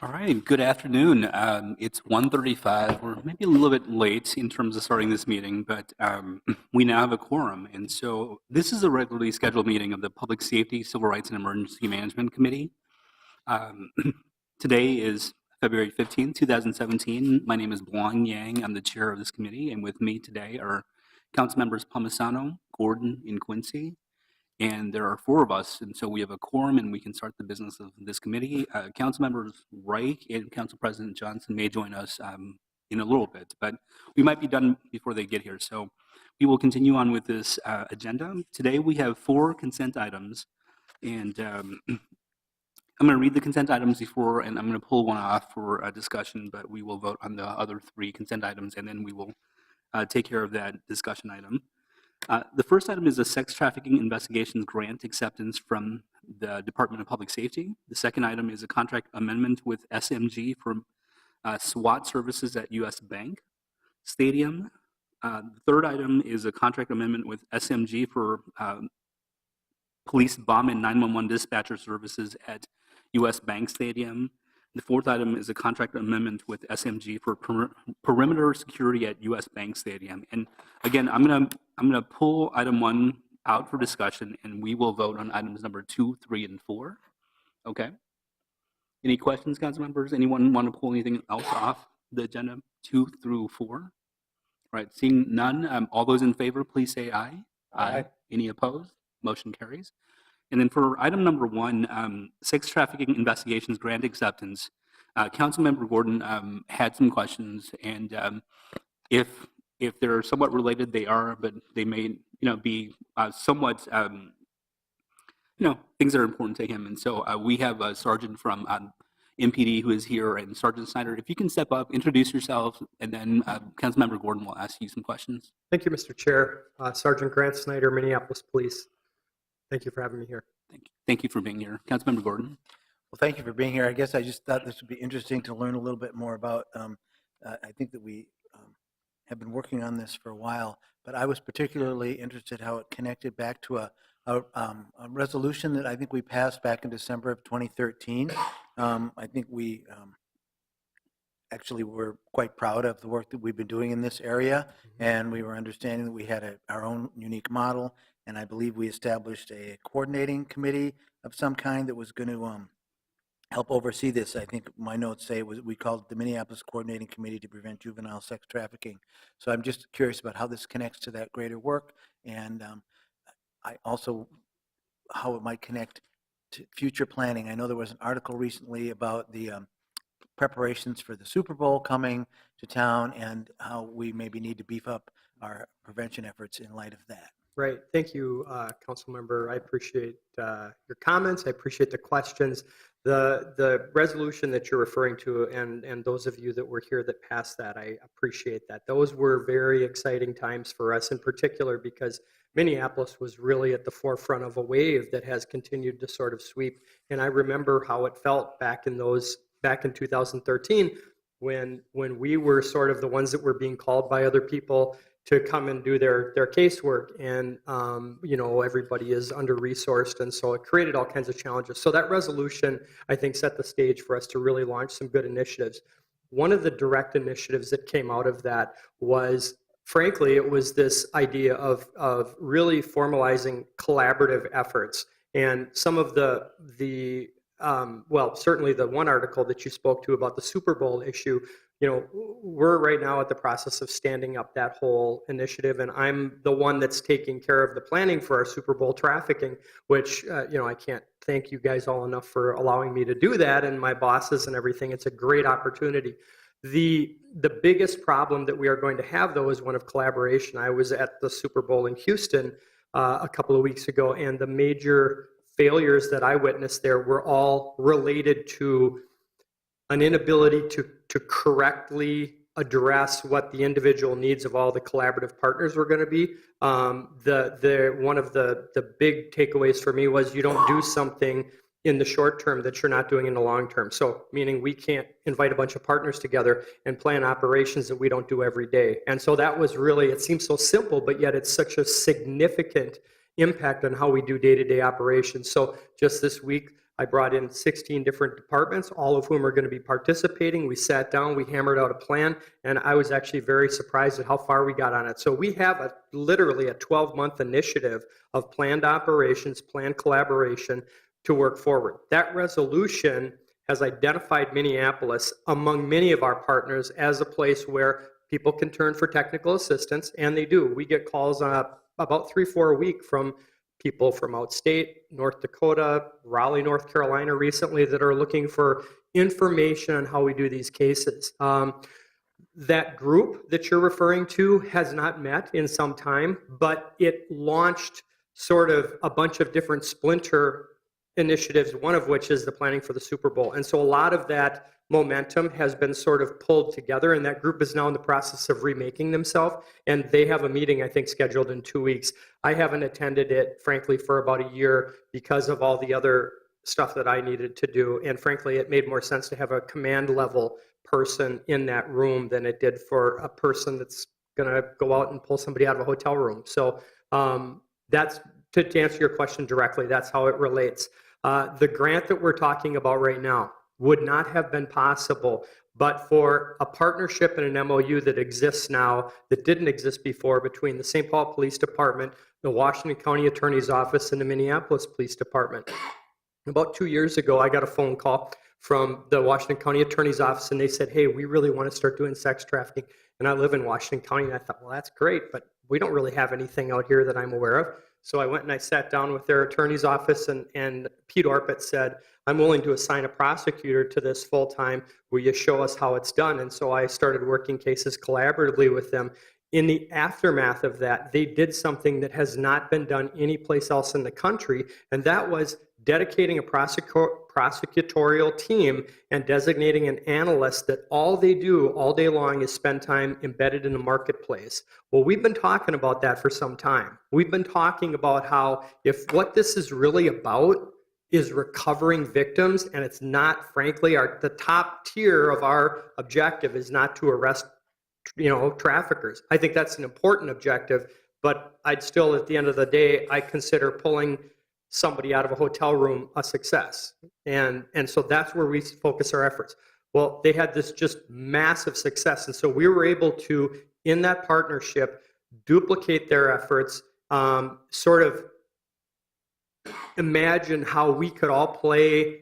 All right, good afternoon. It's 1:35. We're maybe a little bit late in terms of starting this meeting, but we now have a quorum. And so this is a regularly scheduled meeting of the Public Safety, Civil Rights, and Emergency Management Committee. Um, Today is February 15th, 2017. My name is Blong Yang. I'm the chair of this committee, and with me today are council members Palmisano, Gordon, and Quincy. And there are four of us, and so we have a quorum, and we can start the business of this committee. Council members Reich and Council President Johnson may join us in a little bit, but we might be done before they get here. So we will continue on with this agenda. Today we have four consent items, and I'm going to read the consent items before, and I'm going to pull one off for a discussion, but we will vote on the other three consent items, and then we will take care of that discussion item. The first item is a sex trafficking investigations grant acceptance from the Department of Public Safety. The second item is a contract amendment with SMG for SWAT services at U.S. Bank Stadium. The third item is a contract amendment with SMG for police bomb and 911 dispatcher services at U.S. Bank Stadium. The fourth item is a contract amendment with SMG for perimeter security at U.S. Bank Stadium. And again, I'm gonna pull item 1 out for discussion, and we will vote on items number 2, 3, and 4. Okay. Any questions, council members? Anyone want to pull anything else off the agenda, 2 through 4? All right. Seeing none, all those in favor, please say aye. Aye. Any opposed? Motion carries. And then for item number 1, sex trafficking investigations grant acceptance, Councilmember Gordon had some questions, and if they're somewhat related, they are, but they may be somewhat things that are important to him. And so we have a sergeant from MPD who is here, and Sergeant Snyder, if you can step up, introduce yourself, and then Councilmember Gordon will ask you some questions. Thank you, Mr. Chair. Sergeant Grant Snyder, Minneapolis Police. Thank you for having me here. Thank you for being here. Councilmember Gordon. Well, thank you for being here. I guess I just thought this would be interesting to learn a little bit more about. I think that we have been working on this for a while, but I was particularly interested how it connected back to a resolution that I think we passed back in December of 2013. I think we actually were quite proud of the work that we've been doing in this area, and we were understanding that we had our own unique model, and I believe we established a coordinating committee of some kind that was going to help oversee this. I think my notes say we called it the Minneapolis Coordinating Committee to Prevent Juvenile Sex Trafficking. So I'm just curious about how this connects to that greater work, and I also how it might connect to future planning. I know there was an article recently about the preparations for the Super Bowl coming to town and how we maybe need to beef up our prevention efforts in light of that. Right. Thank you, Council Member. I appreciate your comments. I appreciate the questions. The resolution that you're referring to, and those of you that were here that passed that, I appreciate that. Those were very exciting times for us in particular because Minneapolis was really at the forefront of a wave that has continued to sort of sweep. And I remember how it felt back in 2013 when we were sort of the ones that were being called by other people to come and do their casework, and everybody is under-resourced, and so it created all kinds of challenges. So that resolution, I think, set the stage for us to really launch some good initiatives. One of the direct initiatives that came out of that was, frankly, it was this idea of really formalizing collaborative efforts. And some of certainly the one article that you spoke to about the Super Bowl issue, we're right now at the process of standing up that whole initiative, and I'm the one that's taking care of the planning for our Super Bowl trafficking, which, I can't thank you guys all enough for allowing me to do that, and my bosses and everything. It's a great opportunity. The biggest problem that we are going to have, though, is one of collaboration. I was at the Super Bowl in Houston a couple of weeks ago, and the major failures that I witnessed there were all related to an inability to correctly address what the individual needs of all the collaborative partners were going to be. One of the big takeaways for me was you don't do something in the short term that you're not doing in the long term. So meaning we can't invite a bunch of partners together and plan operations that we don't do every day. And so that was really, it seems so simple, but yet it's such a significant impact on how we do day-to-day operations. So just this week, I brought in 16 different departments, all of whom are going to be participating. We sat down, we hammered out a plan, and I was actually very surprised at how far we got on it. So we have literally a 12-month initiative of planned operations, planned collaboration to work forward. That resolution has identified Minneapolis among many of our partners as a place where people can turn for technical assistance, and they do. We get calls about 3-4 a week from people from outstate, North Dakota, Raleigh, North Carolina recently, that are looking for information on how we do these cases. That group that you're referring to has not met in some time, but it launched sort of a bunch of different splinter initiatives, one of which is the planning for the Super Bowl. And so a lot of that momentum has been sort of pulled together, and that group is now in the process of remaking themselves, and they have a meeting, I think, scheduled in 2 weeks. I haven't attended it, frankly, for about a year because of all the other stuff that I needed to do, and frankly, it made more sense to have a command level person in that room than it did for a person that's going to go out and pull somebody out of a hotel room. So that's, to answer your question directly, that's how it relates. The grant that we're talking about right now would not have been possible but for a partnership and an MOU that exists now that didn't exist before between the St. Paul Police Department, the Washington County Attorney's Office, and the Minneapolis Police Department. About 2 years ago, I got a phone call from the Washington County Attorney's Office, and they said, hey, we really want to start doing sex trafficking. And I live in Washington County, and I thought, well, that's great, but we don't really have anything out here that I'm aware of. So I went and I sat down with their attorney's office, and Pete Orpett said, I'm willing to assign a prosecutor to this full-time. Will you show us how it's done? And so I started working cases collaboratively with them. In the aftermath of that, they did something that has not been done anyplace else in the country, and that was dedicating a prosecutorial team and designating an analyst that all they do all day long is spend time embedded in the marketplace. Well, we've been talking about that for some time. We've been talking about how if what this is really about is recovering victims, and it's not, frankly, the top tier of our objective is not to arrest traffickers. I think that's an important objective, but I'd still, at the end of the day, I consider pulling somebody out of a hotel room a success. And so that's where we focus our efforts. Well, they had this just massive success. And so we were able to, in that partnership, duplicate their efforts, sort of imagine how we could all play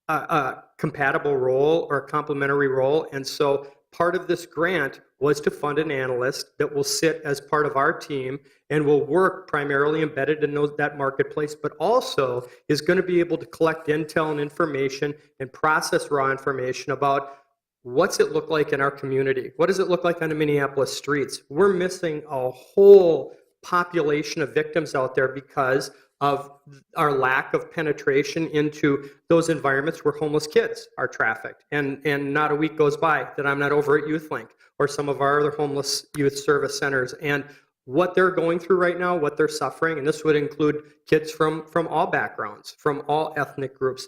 a compatible role or a complementary role. And so part of this grant was to fund an analyst that will sit as part of our team and will work primarily embedded in that marketplace, but also is going to be able to collect intel and information and process raw information about what's it look like in our community? What does it look like on the Minneapolis streets? We're missing a whole population of victims out there because of our lack of penetration into those environments where homeless kids are trafficked. And not a week goes by that I'm not over at YouthLink or some of our other homeless youth service centers. And what they're going through right now, what they're suffering, and this would include kids from all backgrounds, from all ethnic groups,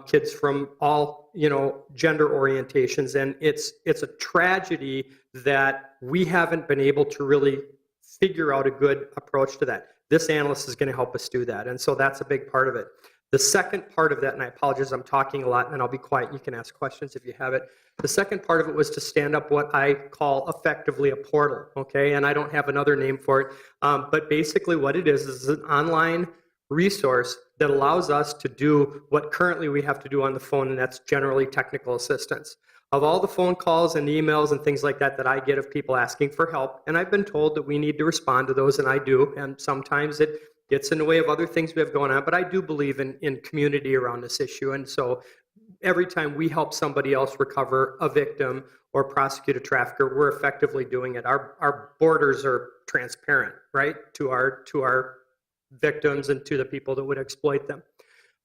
kids from all gender orientations. And it's a tragedy that we haven't been able to really figure out a good approach to that. This analyst is going to help us do that. And so that's a big part of it. The second part of that, and I apologize, I'm talking a lot, and I'll be quiet. You can ask questions if you have it. The second part of it was to stand up what I call effectively a portal, okay? And I don't have another name for it. But basically what it is an online resource that allows us to do what currently we have to do on the phone, and that's generally technical assistance. Of all the phone calls and emails and things like that I get of people asking for help, and I've been told that we need to respond to those, and I do, and sometimes it gets in the way of other things we have going on, but I do believe in community around this issue. And so every time we help somebody else recover a victim or prosecute a trafficker, we're effectively doing it. Our borders are transparent, right, to our victims and to the people that would exploit them.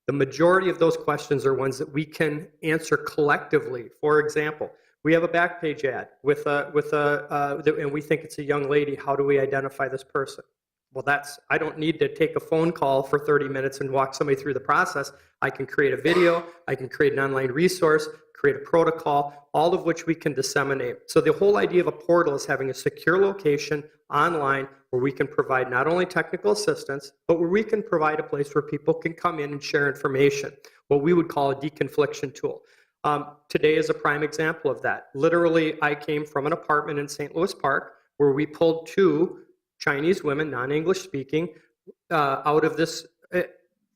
The majority of those questions are ones that we can answer collectively. For example, we have a back page ad and we think it's a young lady. How do we identify this person? Well, I don't need to take a phone call for 30 minutes and walk somebody through the process. I can create a video, I can create an online resource, create a protocol, all of which we can disseminate. So the whole idea of a portal is having a secure location online where we can provide not only technical assistance, but where we can provide a place where people can come in and share information. what we would call a deconfliction tool. Today is a prime example of that. Literally, I came from an apartment in St. Louis Park where we pulled 2 Chinese women, non-English speaking, out of this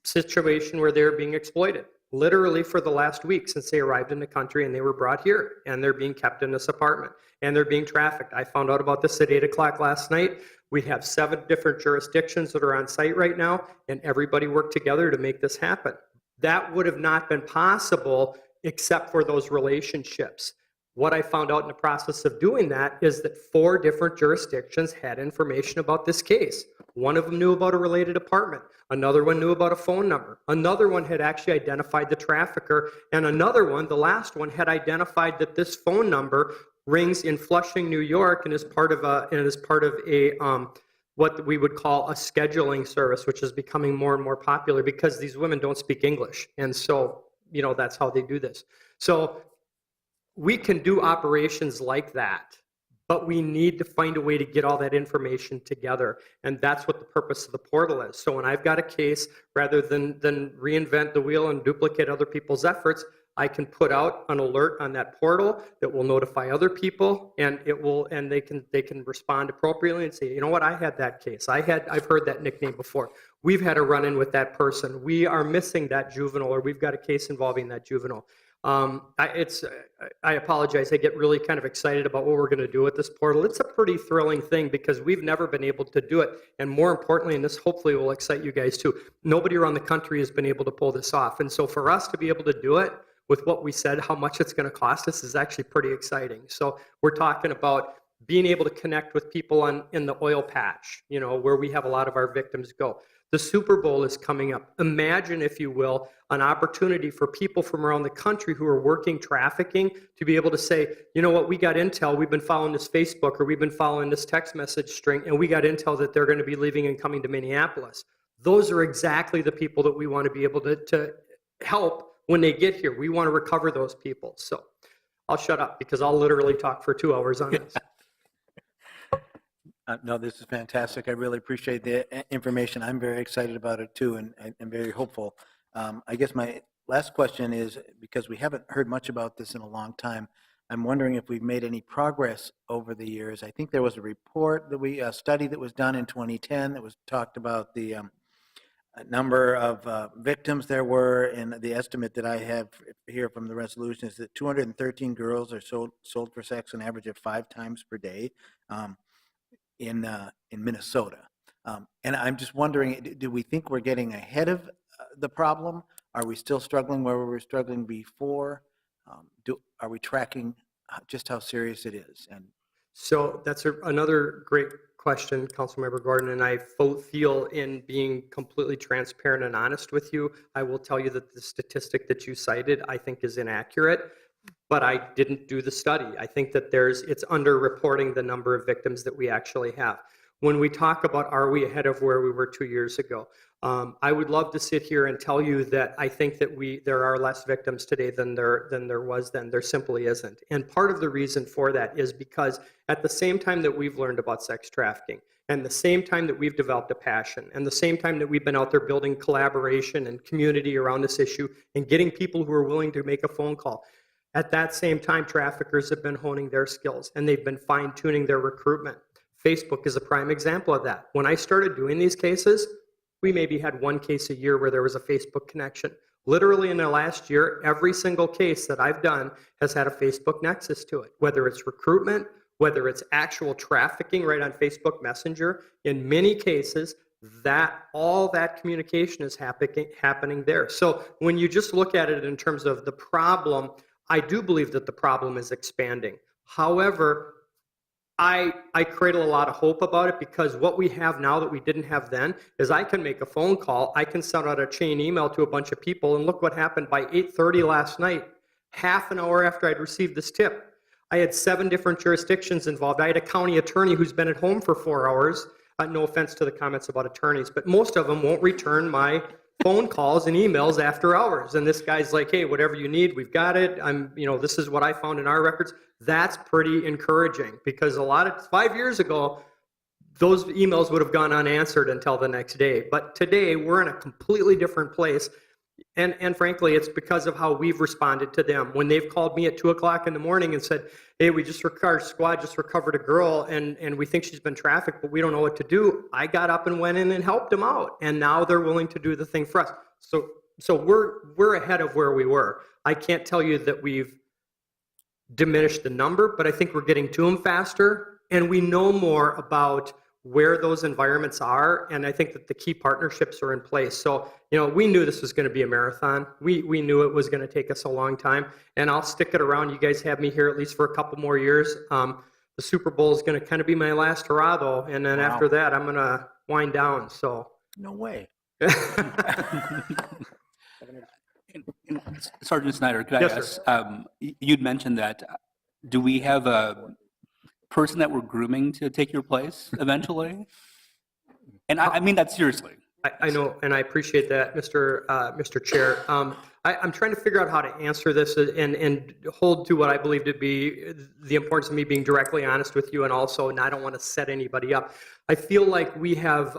situation where they're being exploited. Literally for the last week since they arrived in the country, and they were brought here, and they're being kept in this apartment, and they're being trafficked. I found out about this at 8 o'clock last night. We have 7 different jurisdictions that are on site right now, and everybody worked together to make this happen. That would have not been possible except for those relationships. What I found out in the process of doing that is that 4 different jurisdictions had information about this case. One of them knew about a related apartment. Another one knew about a phone number. Another one had actually identified the trafficker. And another one, the last one, had identified that this phone number rings in Flushing, New York, and is part of a what we would call a scheduling service, which is becoming more and more popular because these women don't speak English. And so, that's how they do this. So we can do operations like that, but we need to find a way to get all that information together. And that's what the purpose of the portal is. So when I've got a case, rather than reinvent the wheel and duplicate other people's efforts, I can put out an alert on that portal that will notify other people, and they can respond appropriately and say, you know what, I had that case. I've heard that nickname before. We've had a run-in with that person. We are missing that juvenile, or we've got a case involving that juvenile. I apologize. I get really kind of excited about what we're going to do with this portal. It's a pretty thrilling thing because we've never been able to do it. And more importantly, and this hopefully will excite you guys too, nobody around the country has been able to pull this off. And so for us to be able to do it with what we said, how much it's going to cost us, is actually pretty exciting. So we're talking about being able to connect with people in the oil patch, where we have a lot of our victims go. The Super Bowl is coming up. Imagine, if you will, an opportunity for people from around the country who are working trafficking to be able to say, you know what, we got intel, we've been following this Facebook, or we've been following this text message string, and we got intel that they're going to be leaving and coming to Minneapolis. Those are exactly the people that we want to be able to help when they get here. We want to recover those people. So I'll shut up because I'll literally talk for 2 hours on this. No, this is fantastic. I really appreciate the information. I'm very excited about it too, and very hopeful. I guess my last question is, because we haven't heard much about this in a long time, I'm wondering if we've made any progress over the years. I think there was a study that was done in 2010 that was talked about the number of victims there were, and the estimate that I have here from the resolution is that 213 girls are sold for sex an average of 5 times per day. In Minnesota. And I'm just wondering, do we think we're getting ahead of the problem? Are we still struggling where we were struggling before? Are we tracking just how serious it is? And so that's another great question, Councilmember Gordon, and I feel in being completely transparent and honest with you, I will tell you that the statistic that you cited, I think, is inaccurate. But I didn't do the study. I think that it's underreporting the number of victims that we actually have. When we talk about are we ahead of where we were 2 years ago, I would love to sit here and tell you that I think that there are less victims today than there was then. There simply isn't. And part of the reason for that is because at the same time that we've learned about sex trafficking, and the same time that we've developed a passion, and the same time that we've been out there building collaboration and community around this issue and getting people who are willing to make a phone call, at that same time, traffickers have been honing their skills and they've been fine-tuning their recruitment. Facebook is a prime example of that. When I started doing these cases, we maybe had 1 case a year where there was a Facebook connection. Literally in the last year, every single case that I've done has had a Facebook nexus to it, whether it's recruitment, whether it's actual trafficking right on Facebook Messenger. In many cases, all that communication is happening there. So when you just look at it in terms of the problem, I do believe that the problem is expanding. However, I cradle a lot of hope about it because what we have now that we didn't have then is I can make a phone call, I can send out a chain email to a bunch of people, and look what happened by 8:30 last night, half an hour after I'd received this tip. I had 7 different jurisdictions involved. I had a county attorney who's been at home for 4 hours. No offense to the comments about attorneys, but most of them won't return my phone calls and emails after hours. And this guy's like, hey, whatever you need, we've got it. This is what I found in our records. That's pretty encouraging because 5 years ago, those emails would have gone unanswered until the next day. But today we're in a completely different place. And frankly, it's because of how we've responded to them. When they've called me at 2 o'clock in the morning and said, hey, our squad just recovered a girl and we think she's been trafficked, but we don't know what to do. I got up and went in and helped them out. And now they're willing to do the thing for us. So we're ahead of where we were. I can't tell you that we've diminished the number, but I think we're getting to them faster and we know more about where those environments are. And I think that the key partnerships are in place. So, we knew this was going to be a marathon. We knew it was going to take us a long time, and I'll stick it around. You guys have me here at least for a couple more years. The Super Bowl is going to kind of be my last hurrah though. And then after that, I'm going to wind down. So No way. And Sergeant Snyder, could I Yes, ask, you'd mentioned that, do we have a person that we're grooming to take your place eventually? And I mean that seriously. I know, and I appreciate that, Mr. Chair. I'm trying to figure out how to answer this and hold to what I believe to be the importance of me being directly honest with you, and also, and I don't want to set anybody up. I feel like we have,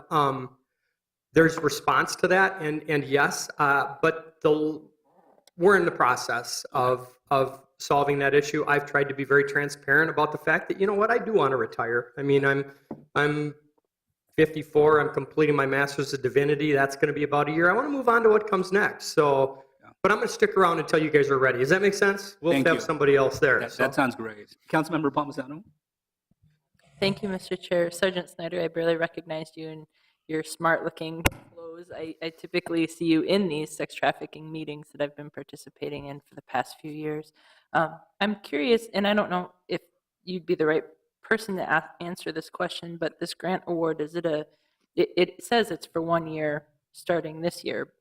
there's response to that, and yes, but we're in the process of solving that issue. I've tried to be very transparent about the fact that, I do want to retire. I mean, I'm 54. I'm completing my master's of divinity. That's going to be about a year. I want to move on to what comes next. So, but I'm going to stick around until you guys are ready. Does that make sense? We'll Thank have you. somebody else there. That sounds great. Councilmember Palmisano? Thank you, Mr. Chair. Sergeant Snyder, I barely recognized you in your smart-looking clothes. I typically see you in these sex trafficking meetings that I've been participating in for the past few years. I'm curious, and I don't know if you'd be the right person to answer this question, but this grant award, is it says it's for 1 year starting this year.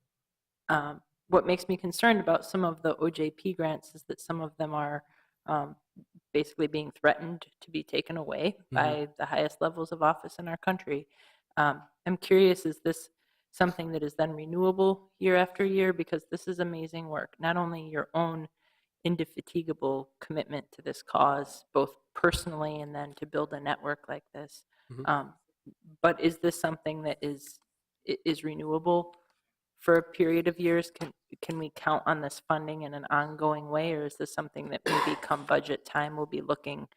What makes me concerned about some of the OJP grants is that some of them are basically being threatened to be taken away by the highest levels of office in our country. I'm curious, is this something that is then renewable year after year? Because this is amazing work, not only your own indefatigable commitment to this cause, both personally and then to build a network like this. But is this something that is renewable for a period of years? Can we count on this funding in an ongoing way, or is this something that maybe come budget time we'll be looking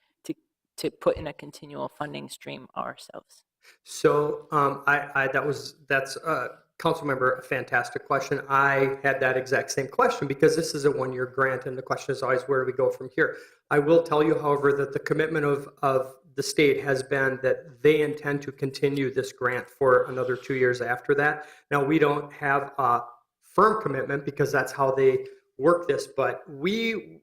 to put in a continual funding stream ourselves? So that's council member, a fantastic question. I had that exact same question because this is a 1-year grant, and the question is always, where do we go from here? I will tell you, however, that the commitment of the state has been that they intend to continue this grant for another 2 years after that. Now, we don't have a firm commitment because that's how they work this, but we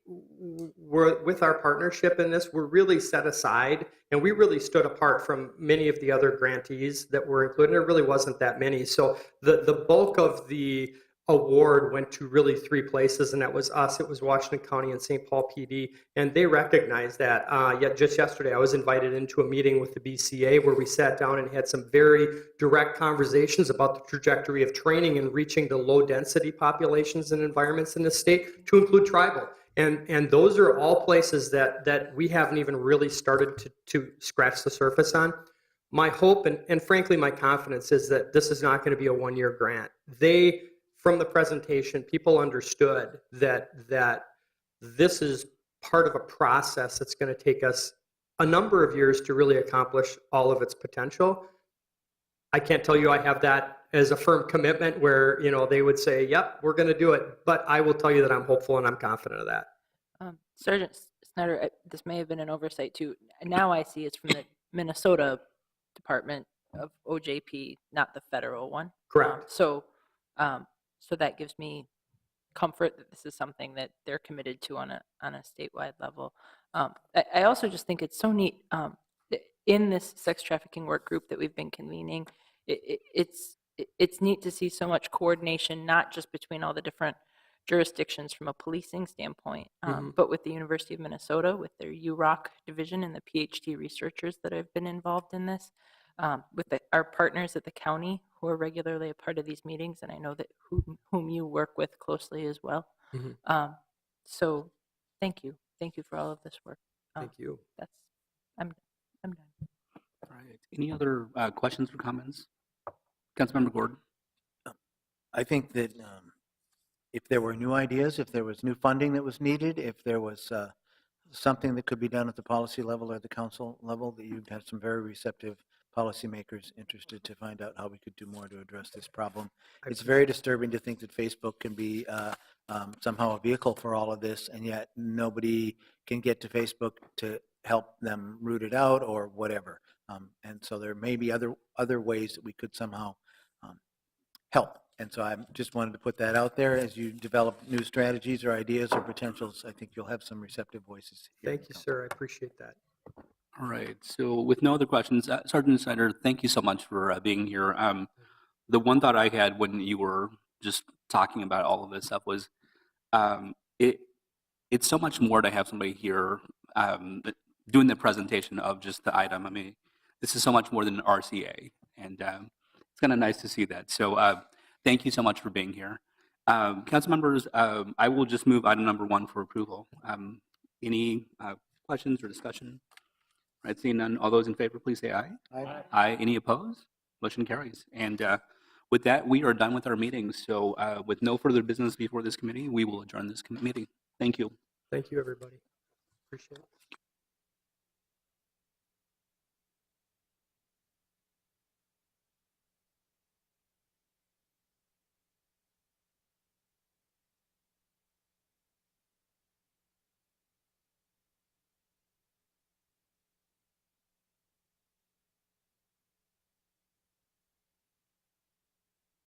were, with our partnership in this, we're really set aside, and we really stood apart from many of the other grantees that were included. There really wasn't that many. So the bulk of the award went to really 3 places, and that was us. It was Washington County and St. Paul PD, and they recognized that. Yet just yesterday, I was invited into a meeting with the BCA where we sat down and had some very direct conversations about the trajectory of training and reaching the low-density populations and environments in the state, to include tribal. And those are all places that we haven't even really started to scratch the surface on. My hope and frankly my confidence is that this is not going to be a 1-year grant. From the presentation, people understood that this is part of a process that's going to take us a number of years to really accomplish all of its potential. I can't tell you I have that as a firm commitment where, they would say, yep, we're going to do it. But I will tell you that I'm hopeful and I'm confident of that. Sergeant Snyder, this may have been an oversight too. Now I see it's from the Minnesota Department of OJP, not the federal one. Correct. So that gives me comfort that this is something that they're committed to on a statewide level. I also just think it's so neat in this sex trafficking work group that we've been convening. It's neat to see so much coordination, not just between all the different jurisdictions from a policing standpoint, but with the University of Minnesota, with their UROC division and the PhD researchers that have been involved in this, with our partners at the county who are regularly a part of these meetings, and I know that whom you work with closely as well. So thank you for all of this work. Thank you. I'm done. All right. Any other questions or comments? Councilmember Gordon? I think that if there were new ideas, if there was new funding that was needed, if there was something that could be done at the policy level or the council level, that you've had some very receptive policymakers interested to find out how we could do more to address this problem. It's very disturbing to think that Facebook can be somehow a vehicle for all of this, and yet nobody can get to Facebook to help them root it out or whatever. And so there may be other ways that we could somehow help. And so I just wanted to put that out there. As you develop new strategies or ideas or potentials, I think you'll have some receptive voices here. Thank you, sir. I appreciate that. All right. So with no other questions, Sergeant Snyder, thank you so much for being here. The one thought I had when you were just talking about all of this stuff was it's so much more to have somebody here doing the presentation of just the item. I mean, this is so much more than an RCA, and it's kind of nice to see that. So thank you so much for being here. Council members, I will just move item number 1 for approval. Any questions or discussion? All right, seeing none, all those in favor, please say aye. Aye. Aye. Any opposed? Motion carries. And with that, we are done with our meeting. So with no further business before this committee, we will adjourn this meeting. Thank you. Thank you, everybody. Appreciate it.